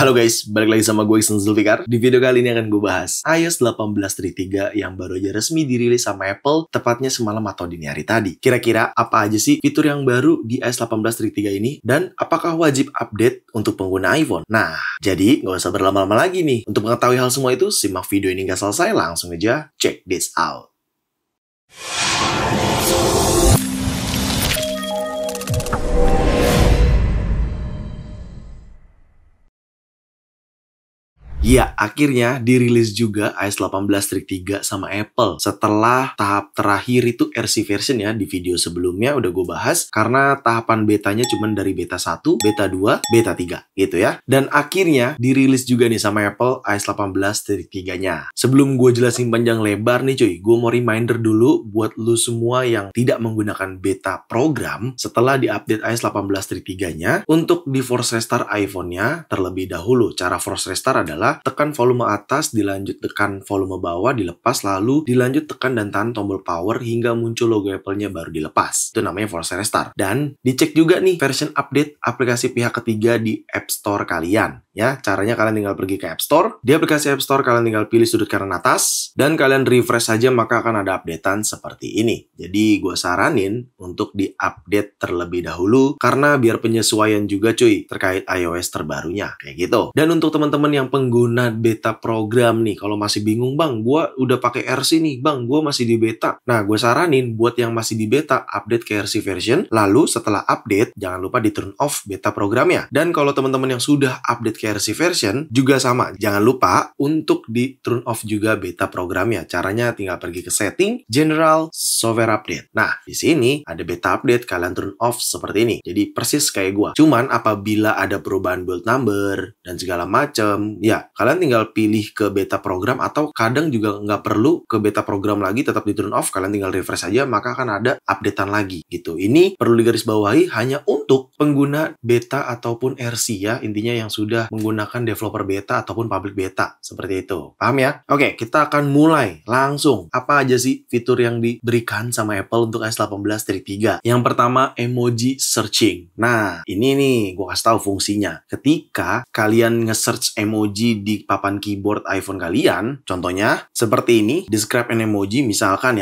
Halo guys, balik lagi sama gue Iksan Zulfikar. Di video kali ini akan gue bahas iOS 18.3 yang baru aja resmi dirilis sama Apple, tepatnya semalam atau dini hari tadi. Kira-kira apa aja sih fitur yang baru di iOS 18.3 ini? Dan apakah wajib update untuk pengguna iPhone? Nah, jadi nggak usah berlama-lama lagi nih. Untuk mengetahui hal semua itu, simak video ini nggak selesai, langsung aja check this out. Ya, akhirnya dirilis juga iOS 18.3 sama Apple. Setelah tahap terakhir itu RC version ya, di video sebelumnya udah gue bahas. Karena tahapan betanya cuma dari beta 1, beta 2, beta 3 gitu ya. Dan akhirnya dirilis juga nih sama Apple iOS 18.3-nya. Sebelum gue jelasin panjang lebar nih cuy, gue mau reminder dulu buat lu semua yang tidak menggunakan beta program. Setelah diupdate iOS 18.3-nya, untuk di force restart iPhone-nya terlebih dahulu. Cara force restart adalah tekan volume atas, dilanjut tekan volume bawah, dilepas, lalu dilanjut tekan dan tahan tombol power hingga muncul logo Apple-nya baru dilepas. Itu namanya force restart. Dan dicek juga nih version update aplikasi pihak ketiga di App Store kalian. Ya, caranya kalian tinggal pergi ke App Store. Di aplikasi App Store kalian tinggal pilih sudut kanan atas dan kalian refresh saja, maka akan ada updatean seperti ini. Jadi gue saranin untuk di-update terlebih dahulu karena biar penyesuaian juga cuy terkait iOS terbarunya kayak gitu. Dan untuk teman-teman yang pengguna beta program nih, kalau masih bingung, bang, gue udah pakai RC nih, bang, gue masih di beta. Nah, gue saranin buat yang masih di beta, update ke RC version. Lalu setelah update, jangan lupa di turn off beta programnya. Dan kalau teman-teman yang sudah update ke RC version, juga sama. Jangan lupa untuk di turn off juga beta programnya. Caranya tinggal pergi ke setting, general, software update. Nah, di sini ada beta update, kalian turn off seperti ini. Jadi persis kayak gue. Cuman apabila ada perubahan build number dan segala macam, ya kalian tinggal pilih ke beta program, atau kadang juga nggak perlu ke beta program lagi, tetap di turn off, kalian tinggal refresh saja, maka akan ada updatean lagi gitu. Ini perlu digarisbawahi hanya untuk pengguna beta ataupun RC ya, intinya yang sudah menggunakan developer beta ataupun public beta, seperti itu. Paham ya? Oke, kita akan mulai langsung. Apa aja sih fitur yang diberikan sama Apple untuk iOS 18.3? Yang pertama, emoji searching. Nah, ini nih gue kasih tahu fungsinya. Ketika kalian nge-search emoji di papan keyboard iPhone kalian, contohnya seperti ini, describe an emoji, misalkan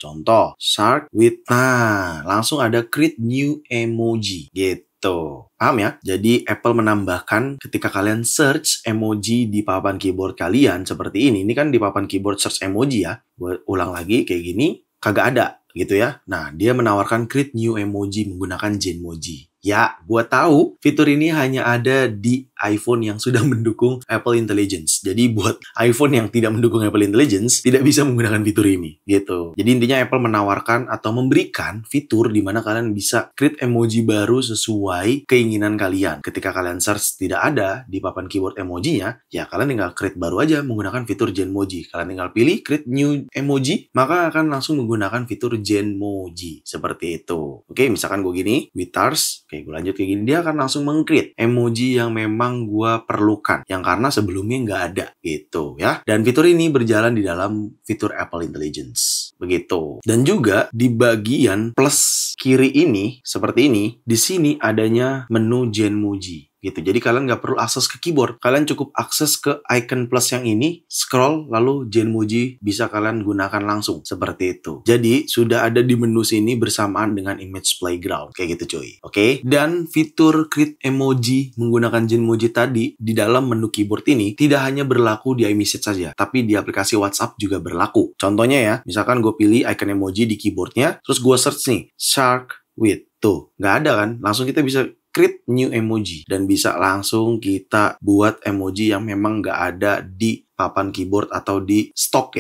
contoh shark with, nah langsung ada create new emoji gitu. Paham ya? Jadi Apple menambahkan ketika kalian search emoji di papan keyboard kalian seperti ini kan di papan keyboard search emoji ya, gue ulang lagi kayak gini, kagak ada gitu ya. Nah, dia menawarkan create new emoji menggunakan Genmoji. Ya, gue tahu fitur ini hanya ada di iPhone yang sudah mendukung Apple Intelligence. Jadi buat iPhone yang tidak mendukung Apple Intelligence, tidak bisa menggunakan fitur ini, gitu. Jadi intinya Apple menawarkan atau memberikan fitur di mana kalian bisa create emoji baru sesuai keinginan kalian. Ketika kalian search tidak ada di papan keyboard emojinya, ya kalian tinggal create baru aja menggunakan fitur Genmoji. Kalian tinggal pilih create new emoji, maka akan langsung menggunakan fitur Genmoji. Seperti itu. Oke, misalkan gue gini, Withars. Oke, gue lanjut kayak gini, dia akan langsung meng-create emoji yang memang gue perlukan, yang karena sebelumnya nggak ada gitu ya. Dan fitur ini berjalan di dalam fitur Apple Intelligence begitu. Dan juga di bagian plus kiri ini seperti ini, di sini adanya menu Genmoji gitu. Jadi kalian nggak perlu akses ke keyboard, kalian cukup akses ke icon plus yang ini, scroll, lalu Genmoji bisa kalian gunakan langsung seperti itu. Jadi sudah ada di menu sini bersamaan dengan image playground kayak gitu cuy. Oke? Dan fitur create emoji menggunakan Genmoji tadi di dalam menu keyboard ini tidak hanya berlaku di iMessage saja, tapi di aplikasi WhatsApp juga berlaku. Contohnya ya, misalkan gue pilih icon emoji di keyboardnya, terus gue search nih shark with, tuh nggak ada kan, langsung kita bisa create new emoji dan bisa langsung kita buat emoji yang memang nggak ada di papan keyboard atau di stok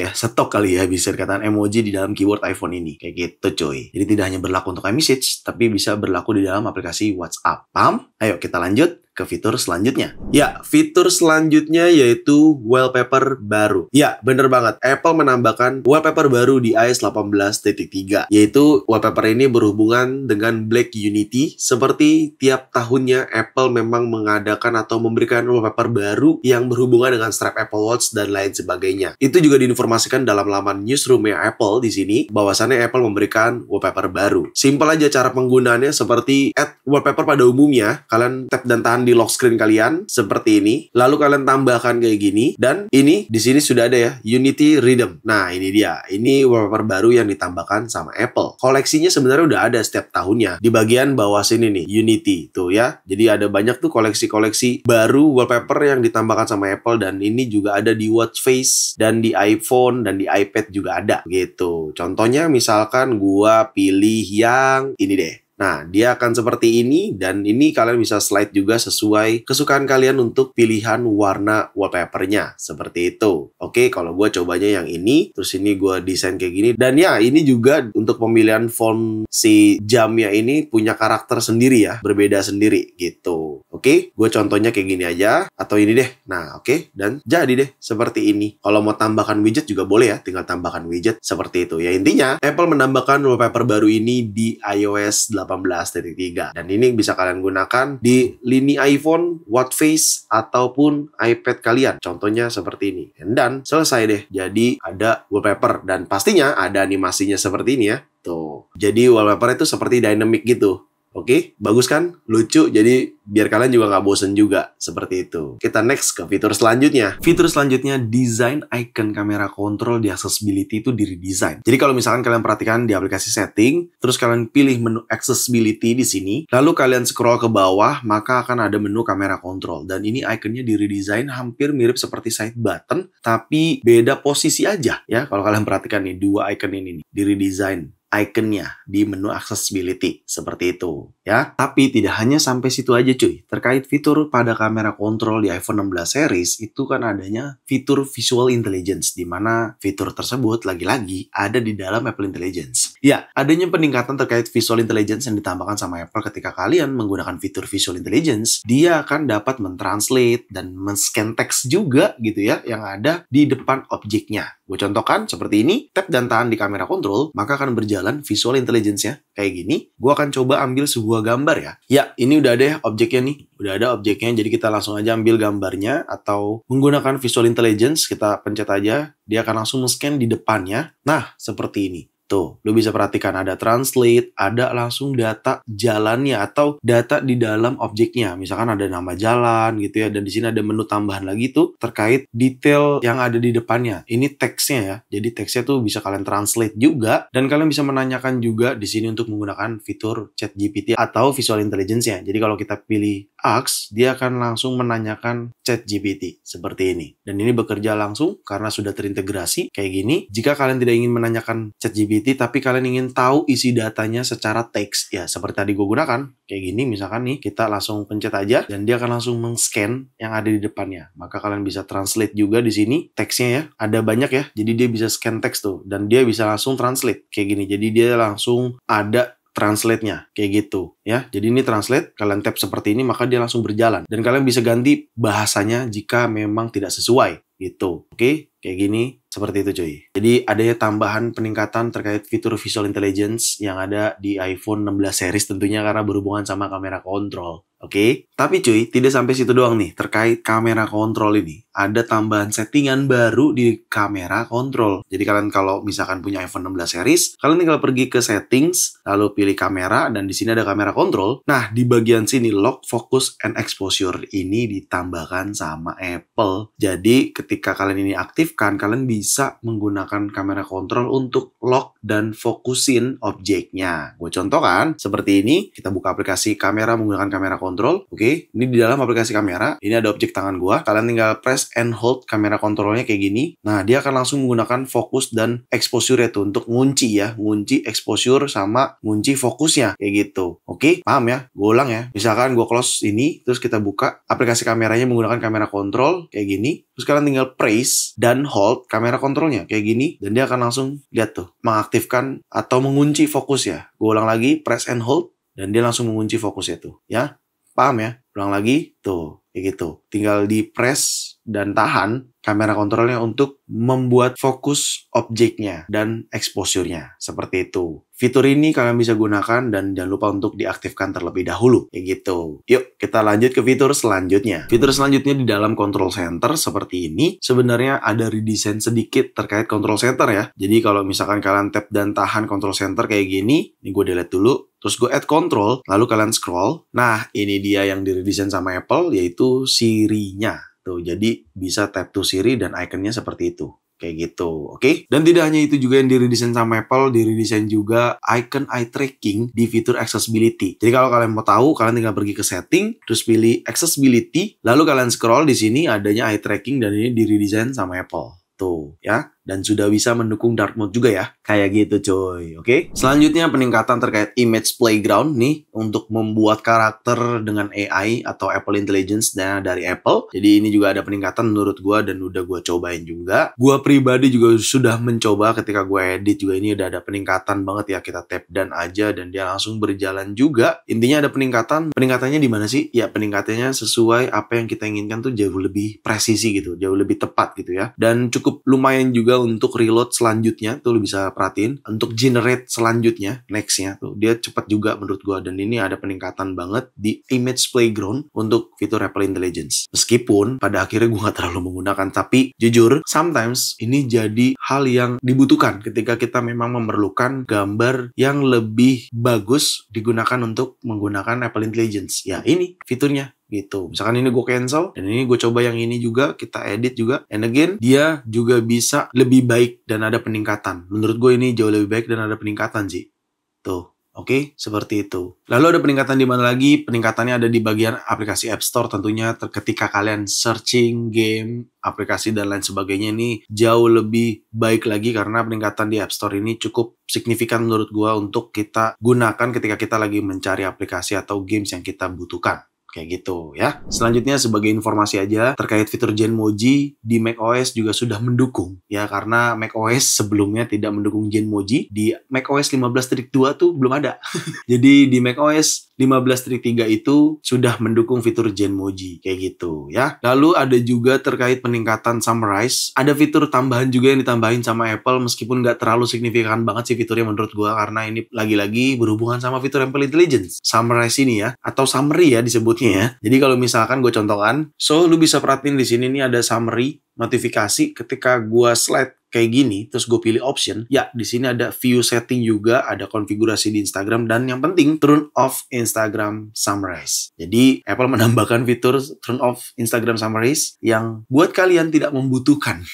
kali ya, bisa dikatakan emoji di dalam keyboard iPhone ini kayak gitu cuy. Jadi tidak hanya berlaku untuk iMessage, tapi bisa berlaku di dalam aplikasi WhatsApp. Paham? Ayo kita lanjut ke fitur selanjutnya. Ya, fitur selanjutnya yaitu wallpaper baru. Ya, bener banget. Apple menambahkan wallpaper baru di iOS 18.3. Yaitu wallpaper ini berhubungan dengan Black Unity. Seperti tiap tahunnya Apple memang mengadakan atau memberikan wallpaper baru yang berhubungan dengan strap Apple Watch dan lain sebagainya. Itu juga diinformasikan dalam laman newsroomnya Apple di sini, bahwasannya Apple memberikan wallpaper baru. Simpel aja cara penggunaannya, seperti add wallpaper pada umumnya. Kalian tap dan tahan di lock screen kalian seperti ini. Lalu kalian tambahkan kayak gini, dan ini di sini sudah ada ya Unity Rhythm. Nah, ini dia. Ini wallpaper baru yang ditambahkan sama Apple. Koleksinya sebenarnya udah ada setiap tahunnya. Di bagian bawah sini nih, Unity tuh ya. Jadi ada banyak tuh koleksi-koleksi baru wallpaper yang ditambahkan sama Apple, dan ini juga ada di watch face dan di iPhone dan di iPad juga ada gitu. Contohnya misalkan gua pilih yang ini deh. Nah, dia akan seperti ini, dan ini kalian bisa slide juga sesuai kesukaan kalian untuk pilihan warna wallpapernya. Seperti itu. Oke, kalau gue cobanya yang ini, terus ini gue desain kayak gini. Dan ya, ini juga untuk pemilihan font si jamnya ini punya karakter sendiri ya, berbeda sendiri gitu. Oke, gue contohnya kayak gini aja, atau ini deh. Nah, oke, dan jadi deh seperti ini. Kalau mau tambahkan widget juga boleh ya, tinggal tambahkan widget seperti itu. Ya, intinya Apple menambahkan wallpaper baru ini di iOS 18.3, dan ini bisa kalian gunakan di lini iPhone, watch face, ataupun iPad kalian. Contohnya seperti ini. Dan selesai deh. Jadi ada wallpaper, dan pastinya ada animasinya seperti ini ya. Tuh. Jadi wallpaper itu seperti dynamic gitu. Oke, bagus kan? Lucu, jadi biar kalian juga nggak bosen juga. Seperti itu. Kita next ke fitur selanjutnya. Fitur selanjutnya, desain icon kamera kontrol di accessibility itu di redesign. Jadi kalau misalkan kalian perhatikan di aplikasi setting, terus kalian pilih menu accessibility di sini, lalu kalian scroll ke bawah, maka akan ada menu kamera kontrol. Dan ini iconnya di redesign hampir mirip seperti side button, tapi beda posisi aja ya. Kalau kalian perhatikan nih, dua icon ini nih, di redesign ikonnya di menu accessibility seperti itu ya. Tapi tidak hanya sampai situ aja cuy. Terkait fitur pada kamera kontrol di iPhone 16 series itu kan adanya fitur visual intelligence, di mana fitur tersebut lagi-lagi ada di dalam Apple Intelligence. Ya, adanya peningkatan terkait visual intelligence yang ditambahkan sama Apple ketika kalian menggunakan fitur visual intelligence, dia akan dapat mentranslate dan men-scan teks juga gitu ya yang ada di depan objeknya. Gue contohkan seperti ini, tap dan tahan di kamera kontrol, maka akan berjalan visual intelligence-nya kayak gini. Gue akan coba ambil sebuah gambar ya. Ya, ini udah ada objeknya nih. Udah ada objeknya, jadi kita langsung aja ambil gambarnya, atau menggunakan visual intelligence, kita pencet aja, dia akan langsung men-scan di depannya. Nah, seperti ini. Tuh, lo bisa perhatikan ada translate, ada langsung data jalannya atau data di dalam objeknya. Misalkan ada nama jalan gitu ya, dan di sini ada menu tambahan lagi tuh terkait detail yang ada di depannya. Ini teksnya ya. Jadi teksnya tuh bisa kalian translate juga, dan kalian bisa menanyakan juga di sini untuk menggunakan fitur ChatGPT atau visual intelligence-nya. Jadi kalau kita pilih Ask, dia akan langsung menanyakan ChatGPT seperti ini. Dan ini bekerja langsung karena sudah terintegrasi kayak gini. Jika kalian tidak ingin menanyakan ChatGPT, tapi kalian ingin tahu isi datanya secara teks, ya seperti tadi gue gunakan, kayak gini misalkan nih, kita langsung pencet aja, dan dia akan langsung meng-scan yang ada di depannya. Maka kalian bisa translate juga di sini, teksnya ya, ada banyak ya, jadi dia bisa scan teks tuh, dan dia bisa langsung translate, kayak gini, jadi dia langsung ada translate-nya, kayak gitu ya. Jadi ini translate, kalian tap seperti ini, maka dia langsung berjalan. Dan kalian bisa ganti bahasanya jika memang tidak sesuai, gitu. Oke, kayak gini, seperti itu cuy. Jadi adanya tambahan peningkatan terkait fitur visual intelligence yang ada di iPhone 16 series tentunya karena berhubungan sama kamera kontrol. Oke, tapi cuy, tidak sampai situ doang nih. Terkait kamera kontrol ini, ada tambahan settingan baru di kamera kontrol. Jadi kalian kalau misalkan punya iPhone 16 series, kalian tinggal pergi ke settings, lalu pilih kamera, dan di sini ada kamera kontrol. Nah, di bagian sini lock, focus, and exposure ini ditambahkan sama Apple. Jadi ketika kalian ini aktifkan, kalian bisa menggunakan kamera kontrol untuk lock dan fokusin objeknya. Gue contohkan seperti ini, kita buka aplikasi kamera menggunakan kamera kontrol. Oke, ini di dalam aplikasi kamera, ini ada objek tangan gua. Kalian tinggal press and hold kamera kontrolnya kayak gini. Nah, dia akan langsung menggunakan fokus dan exposure itu untuk ngunci ya, ngunci exposure sama ngunci fokusnya kayak gitu. Oke, paham ya? Gue ulang ya. Misalkan gua close ini, terus kita buka aplikasi kameranya menggunakan kamera kontrol kayak gini. Terus kalian tinggal press dan hold kamera kontrolnya kayak gini, dan dia akan langsung lihat tuh mengaktifkan atau mengunci fokus ya. Gue ulang lagi, press and hold, dan dia langsung mengunci fokusnya tuh ya. Paham ya? Ulang lagi, tuh, kayak gitu. Tinggal di press dan tahan kamera kontrolnya untuk membuat fokus objeknya dan exposure-nya. Seperti itu. Fitur ini kalian bisa gunakan dan jangan lupa untuk diaktifkan terlebih dahulu. Kayak gitu. Yuk, kita lanjut ke fitur selanjutnya. Fitur selanjutnya di dalam control center seperti ini. Sebenarnya ada redesign sedikit terkait control center ya. Jadi kalau misalkan kalian tap dan tahan control center kayak gini, ini gue delete dulu. Terus gue add control, lalu kalian scroll. Nah, ini dia yang diredesign sama Apple, yaitu Siri-nya. Tuh, jadi bisa tap to Siri dan ikonnya seperti itu. Kayak gitu, oke? Dan tidak hanya itu juga yang diredesign sama Apple, diredesign juga icon eye tracking di fitur accessibility. Jadi kalau kalian mau tahu, kalian tinggal pergi ke setting, terus pilih accessibility, lalu kalian scroll di sini adanya eye tracking dan ini diredesign sama Apple. Tuh, ya. Dan sudah bisa mendukung dark mode juga ya. Kayak gitu coy, oke? Selanjutnya peningkatan terkait image playground nih untuk membuat karakter dengan AI atau Apple Intelligence dari Apple. Jadi ini juga ada peningkatan menurut gua dan udah gua cobain juga. Gua pribadi juga sudah mencoba ketika gua edit juga ini udah ada peningkatan banget ya. Kita tap dan aja dan dia langsung berjalan juga. Intinya ada peningkatan. Peningkatannya di mana sih? Ya peningkatannya sesuai apa yang kita inginkan tuh jauh lebih presisi gitu, jauh lebih tepat gitu ya. Dan cukup lumayan juga untuk reload selanjutnya tuh lu bisa perhatiin untuk generate selanjutnya nextnya tuh dia cepat juga menurut gua dan ini ada peningkatan banget di image playground untuk fitur Apple Intelligence meskipun pada akhirnya gua nggak terlalu menggunakan tapi jujur sometimes ini jadi hal yang dibutuhkan ketika kita memang memerlukan gambar yang lebih bagus digunakan untuk menggunakan Apple Intelligence ya ini fiturnya gitu. Misalkan ini gue cancel dan ini gue coba yang ini juga kita edit juga and again dia juga bisa lebih baik dan ada peningkatan. Menurut gue ini jauh lebih baik dan ada peningkatan sih. Tuh. Oke, seperti itu. Lalu ada peningkatan di mana lagi? Peningkatannya ada di bagian aplikasi App Store tentunya ketika kalian searching game, aplikasi dan lain sebagainya ini jauh lebih baik lagi karena peningkatan di App Store ini cukup signifikan menurut gua untuk kita gunakan ketika kita lagi mencari aplikasi atau games yang kita butuhkan. Kayak gitu ya. Selanjutnya sebagai informasi aja terkait fitur Genmoji di macOS juga sudah mendukung ya karena macOS sebelumnya tidak mendukung Genmoji di macOS 15.2 tuh belum ada. Jadi di macOS 15.3 itu sudah mendukung fitur Genmoji kayak gitu ya. Lalu ada juga terkait peningkatan Summarize. Ada fitur tambahan juga yang ditambahin sama Apple meskipun nggak terlalu signifikan banget sih fiturnya menurut gua karena ini lagi-lagi berhubungan sama fitur Apple Intelligence. Summarize ini ya atau summary ya disebutnya ya. Jadi kalau misalkan gue contohkan, so lu bisa perhatiin di sini nih ada summary notifikasi ketika gue slide kayak gini, terus gue pilih option, ya di sini ada view setting juga, ada konfigurasi di Instagram dan yang penting turn off Instagram Summarize. Jadi Apple menambahkan fitur turn off Instagram Summarize yang buat kalian tidak membutuhkan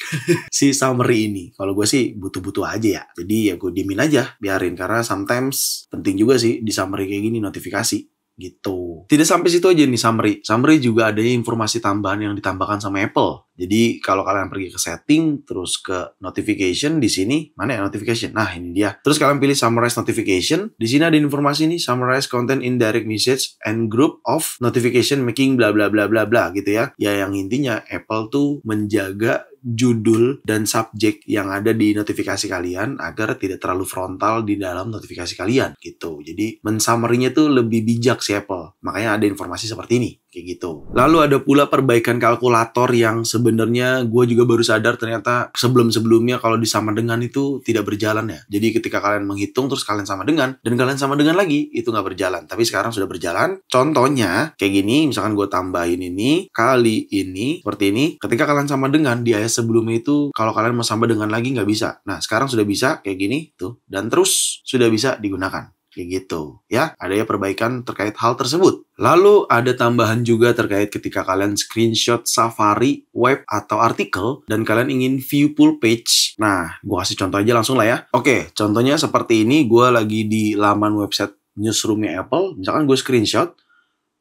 si summary ini. Kalau gue sih butuh-butuh aja ya. Jadi ya gue diemin aja, biarin karena sometimes penting juga sih di summary kayak gini notifikasi. Gitu. Tidak sampai situ aja nih summary. Summary juga ada informasi tambahan yang ditambahkan sama Apple. Jadi kalau kalian pergi ke setting, terus ke notification di sini, mana ya notification? Nah ini dia. Terus kalian pilih summarize notification. Di sini ada informasi nih, summarize content in direct message and group of notification making bla bla bla bla bla gitu ya. Ya yang intinya Apple tuh menjaga judul dan subjek yang ada di notifikasi kalian agar tidak terlalu frontal di dalam notifikasi kalian gitu. Jadi mensummary-nya tuh lebih bijak si Apple. Makanya ada informasi seperti ini. Kayak gitu. Lalu ada pula perbaikan kalkulator yang sebenarnya gue juga baru sadar ternyata sebelum-sebelumnya kalau disama dengan itu tidak berjalan ya. Jadi ketika kalian menghitung terus kalian sama dengan dan kalian sama dengan lagi itu nggak berjalan. Tapi sekarang sudah berjalan. Contohnya kayak gini, misalkan gue tambahin ini kali ini seperti ini. Ketika kalian sama dengan di ayat sebelumnya itu kalau kalian mau sama dengan lagi nggak bisa. Nah sekarang sudah bisa kayak gini tuh dan terus sudah bisa digunakan. Kayak gitu ya, ada ya perbaikan terkait hal tersebut. Lalu ada tambahan juga terkait ketika kalian screenshot Safari, web, atau artikel dan kalian ingin view full page. Nah, gue kasih contoh aja langsung lah ya. Oke, contohnya seperti ini, gue lagi di laman website newsroomnya Apple. Misalkan gue screenshot,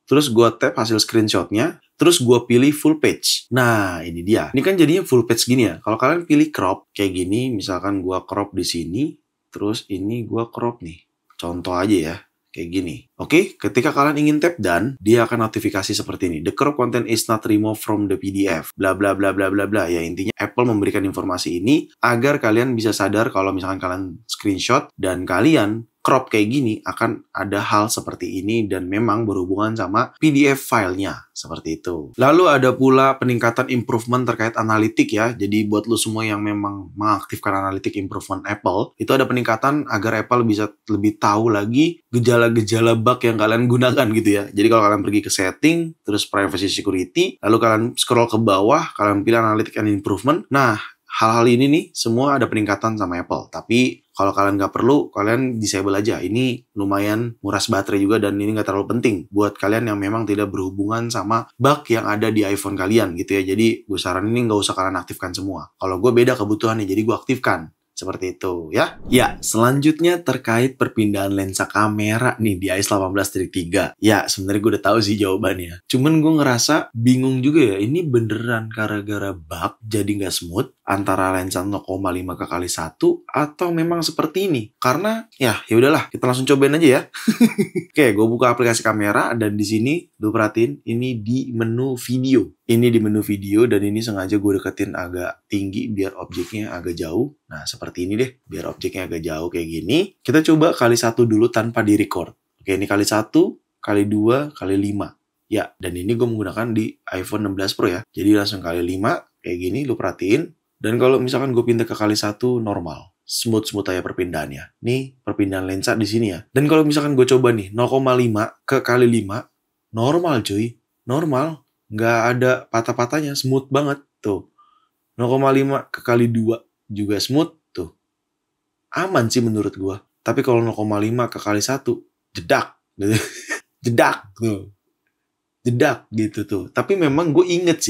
terus gue tap hasil screenshotnya, terus gue pilih full page. Nah, ini dia. Ini kan jadinya full page gini ya. Kalau kalian pilih crop kayak gini, misalkan gue crop di sini, terus ini gue crop nih. Contoh aja ya, kayak gini. Oke, ketika kalian ingin tap done, dia akan notifikasi seperti ini. The crop content is not removed from the PDF. Bla bla bla bla bla bla. Ya intinya Apple memberikan informasi ini agar kalian bisa sadar kalau misalkan kalian screenshot dan kalian crop kayak gini akan ada hal seperti ini dan memang berhubungan sama PDF filenya seperti itu. Lalu ada pula peningkatan improvement terkait analitik ya. Jadi buat lo semua yang memang mengaktifkan analitik improvement Apple, itu ada peningkatan agar Apple bisa lebih tahu lagi gejala-gejala bug yang kalian gunakan gitu ya. Jadi kalau kalian pergi ke setting, terus privacy security, lalu kalian scroll ke bawah, kalian pilih analytic and improvement. Nah, hal-hal ini nih semua ada peningkatan sama Apple. Tapi kalau kalian nggak perlu, kalian disable aja. Ini lumayan nguras baterai juga dan ini nggak terlalu penting buat kalian yang memang tidak berhubungan sama bug yang ada di iPhone kalian gitu ya. Jadi gue saranin ini nggak usah kalian aktifkan semua. Kalau gue beda kebutuhannya, jadi gue aktifkan. Seperti itu ya. Ya, selanjutnya terkait perpindahan lensa kamera nih di iOS 18.3. Ya, sebenarnya gue udah tahu sih jawabannya. Cuman gue ngerasa bingung juga ya. Ini beneran gara-gara bug jadi nggak smooth antara lensa 0,5 ke kali 1 atau memang seperti ini? Karena ya udahlah, kita langsung cobain aja ya. Oke, gue buka aplikasi kamera dan di sini lu perhatiin ini di menu video. Ini di menu video dan ini sengaja gue deketin agak tinggi biar objeknya agak jauh. Nah, seperti ini deh, biar objeknya agak jauh kayak gini. Kita coba kali 1 dulu tanpa di record. Oke, ini kali 1, kali 2, kali 5. Ya, dan ini gue menggunakan di iPhone 16 Pro ya. Jadi langsung kali 5, kayak gini lu perhatiin. Dan kalau misalkan gue pindah ke kali 1 normal. Smooth aja perpindahannya. Nih, perpindahan lensa di sini ya. Dan kalau misalkan gue coba nih, 0,5 ke kali 5, normal cuy. Normal. Nggak ada patah-patahnya, smooth banget tuh. 0,5 ke kali 2 juga smooth tuh. Aman sih menurut gua. Tapi kalau 0,5 ke kali 1 jedak gitu. Jedak tuh. Jedak gitu tuh. Tapi memang gue inget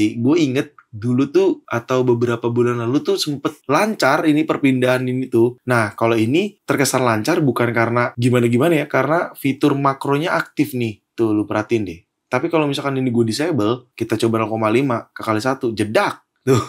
dulu tuh atau beberapa bulan lalu tuh sempet lancar ini perpindahan ini tuh. Nah, kalau ini terkesan lancar bukan karena gimana-gimana ya, karena fitur makronya aktif nih. Tuh lu perhatiin deh. Tapi kalau misalkan ini gue disable, kita coba 0,5 ke kali 1, jedak. Tuh.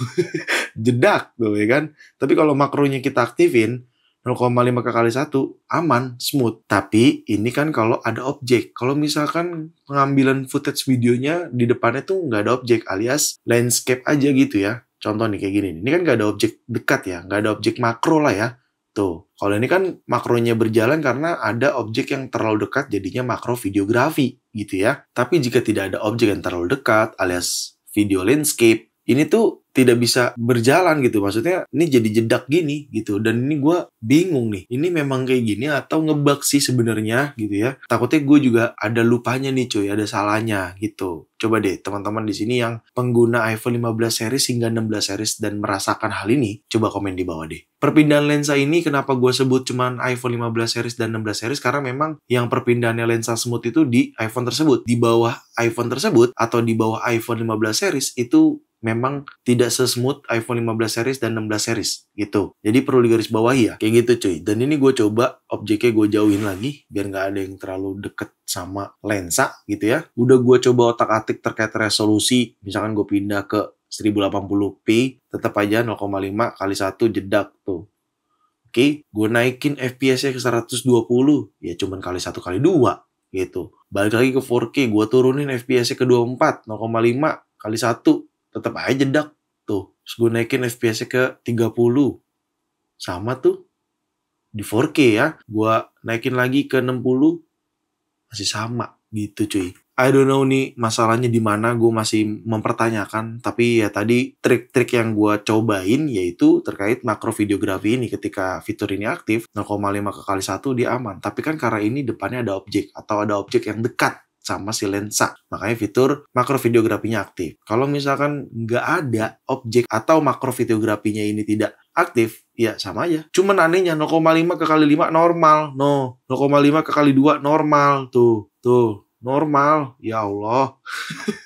Jedak tuh ya kan. Tapi kalau makronya kita aktifin, 0,5 ke kali 1, aman, smooth. Tapi ini kan kalau ada objek. Kalau misalkan pengambilan footage videonya di depannya tuh nggak ada objek, alias landscape aja gitu ya. Contoh nih kayak gini. Ini kan nggak ada objek dekat ya, nggak ada objek makro lah ya. Tuh, kalau ini kan makronya berjalan karena ada objek yang terlalu dekat jadinya makro videografi gitu ya. Tapi jika tidak ada objek yang terlalu dekat alias video landscape, ini tuh tidak bisa berjalan gitu. Maksudnya ini jadi jedak gini gitu. Dan ini gue bingung nih. Ini memang kayak gini atau ngebug sih sebenarnya gitu ya. Takutnya gue juga ada lupanya nih cuy, ada salahnya gitu. Coba deh teman-teman di sini yang pengguna iPhone 15 series hingga 16 series dan merasakan hal ini, coba komen di bawah deh. Perpindahan lensa ini kenapa gue sebut cuman iPhone 15 series dan 16 series? Karena memang yang perpindahannya lensa smooth itu di iPhone tersebut. Di bawah iPhone tersebut atau di bawah iPhone 15 series itu memang tidak sesmooth iPhone 15 series dan 16 series gitu. Jadi perlu digarisbawahi ya. Kayak gitu cuy. Dan ini gue coba objeknya gue jauhin lagi biar nggak ada yang terlalu deket sama lensa gitu ya. Udah gue coba otak-atik terkait resolusi. Misalkan gue pindah ke 1080p, tetap aja 0,5 kali 1 jedak tuh. Oke, gue naikin FPS-nya ke 120. Ya cuman kali 1 kali 2 gitu. Balik lagi ke 4K, gue turunin FPS-nya ke 24, 0,5 kali 1. Tetap aja jedak tuh. Terus gue naikin FPS-nya ke 30. Sama tuh. Di 4K ya. Gue naikin lagi ke 60. Masih sama gitu cuy. I don't know nih masalahnya di mana, gue masih mempertanyakan. Tapi ya tadi trik-trik yang gue cobain yaitu terkait makro videografi ini. Ketika fitur ini aktif 0,5 ke kali 1 dia aman. Tapi kan karena ini depannya ada objek atau ada objek yang dekat sama si lensa. Makanya fitur makro videografinya aktif. Kalau misalkan nggak ada objek atau makro videografinya ini tidak aktif, ya sama aja. Cuman anehnya 0,5 ke kali 5 normal. 0,5 ke kali 2 normal. Tuh. Normal. Ya Allah.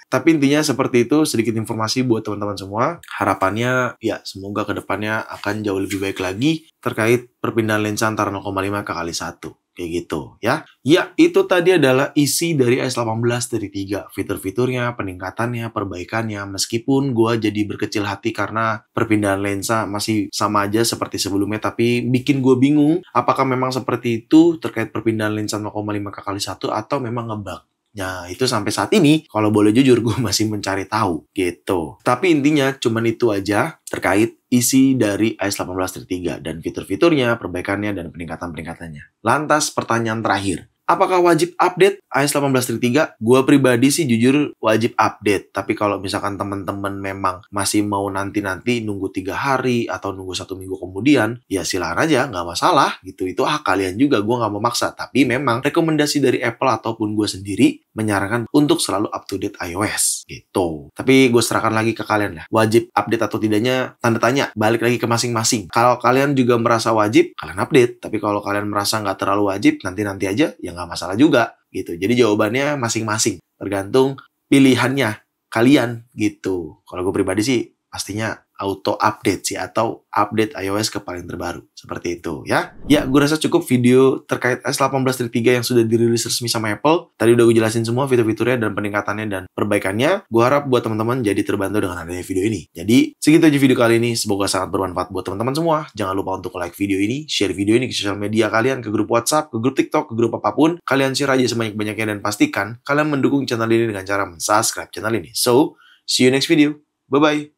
Tapi intinya seperti itu, sedikit informasi buat teman-teman semua. Harapannya ya semoga kedepannya akan jauh lebih baik lagi terkait perpindahan lensa antara 0,5 ke kali 1. Kayak gitu ya. Ya, itu tadi adalah isi dari iOS 18.3. Fitur-fiturnya, peningkatannya, perbaikannya. Meskipun gue jadi berkecil hati karena perpindahan lensa masih sama aja seperti sebelumnya. Tapi bikin gue bingung apakah memang seperti itu terkait perpindahan lensa 0,5 ke kali 1 atau memang ngebug. Nah, itu sampai saat ini, kalau boleh jujur, gue masih mencari tahu, gitu. Tapi intinya, cuman itu aja terkait isi dari iOS 18.3 dan fitur-fiturnya, perbaikannya, dan peningkatan-peningkatannya. Lantas, pertanyaan terakhir. Apakah wajib update iOS 18.3? Gue pribadi sih jujur wajib update. Tapi kalau misalkan teman-teman memang masih mau nanti-nanti nunggu 3 hari atau nunggu 1 minggu kemudian, ya silakan aja, nggak masalah gitu. Itu hak kalian juga, gue nggak memaksa. Tapi memang rekomendasi dari Apple ataupun gue sendiri menyarankan untuk selalu up to date iOS gitu. Tapi gue serahkan lagi ke kalian lah. Wajib update atau tidaknya tanda tanya, balik lagi ke masing-masing. Kalau kalian juga merasa wajib, kalian update. Tapi kalau kalian merasa nggak terlalu wajib, nanti-nanti aja, ya nggak masalah juga gitu. Jadi jawabannya masing-masing, tergantung pilihannya kalian gitu. Kalau gue pribadi sih pastinya auto update sih, atau update iOS ke paling terbaru. Seperti itu ya. Ya, gue rasa cukup video terkait iOS 18.3 yang sudah dirilis resmi sama Apple. Tadi udah gue jelasin semua fitur-fiturnya dan peningkatannya dan perbaikannya. Gue harap buat teman-teman jadi terbantu dengan adanya video ini. Jadi, segitu aja video kali ini. Semoga sangat bermanfaat buat teman-teman semua. Jangan lupa untuk like video ini, share video ini ke sosial media kalian, ke grup WhatsApp, ke grup TikTok, ke grup apapun. Kalian share aja sebanyak-banyaknya dan pastikan kalian mendukung channel ini dengan cara subscribe channel ini. So, see you next video. Bye-bye.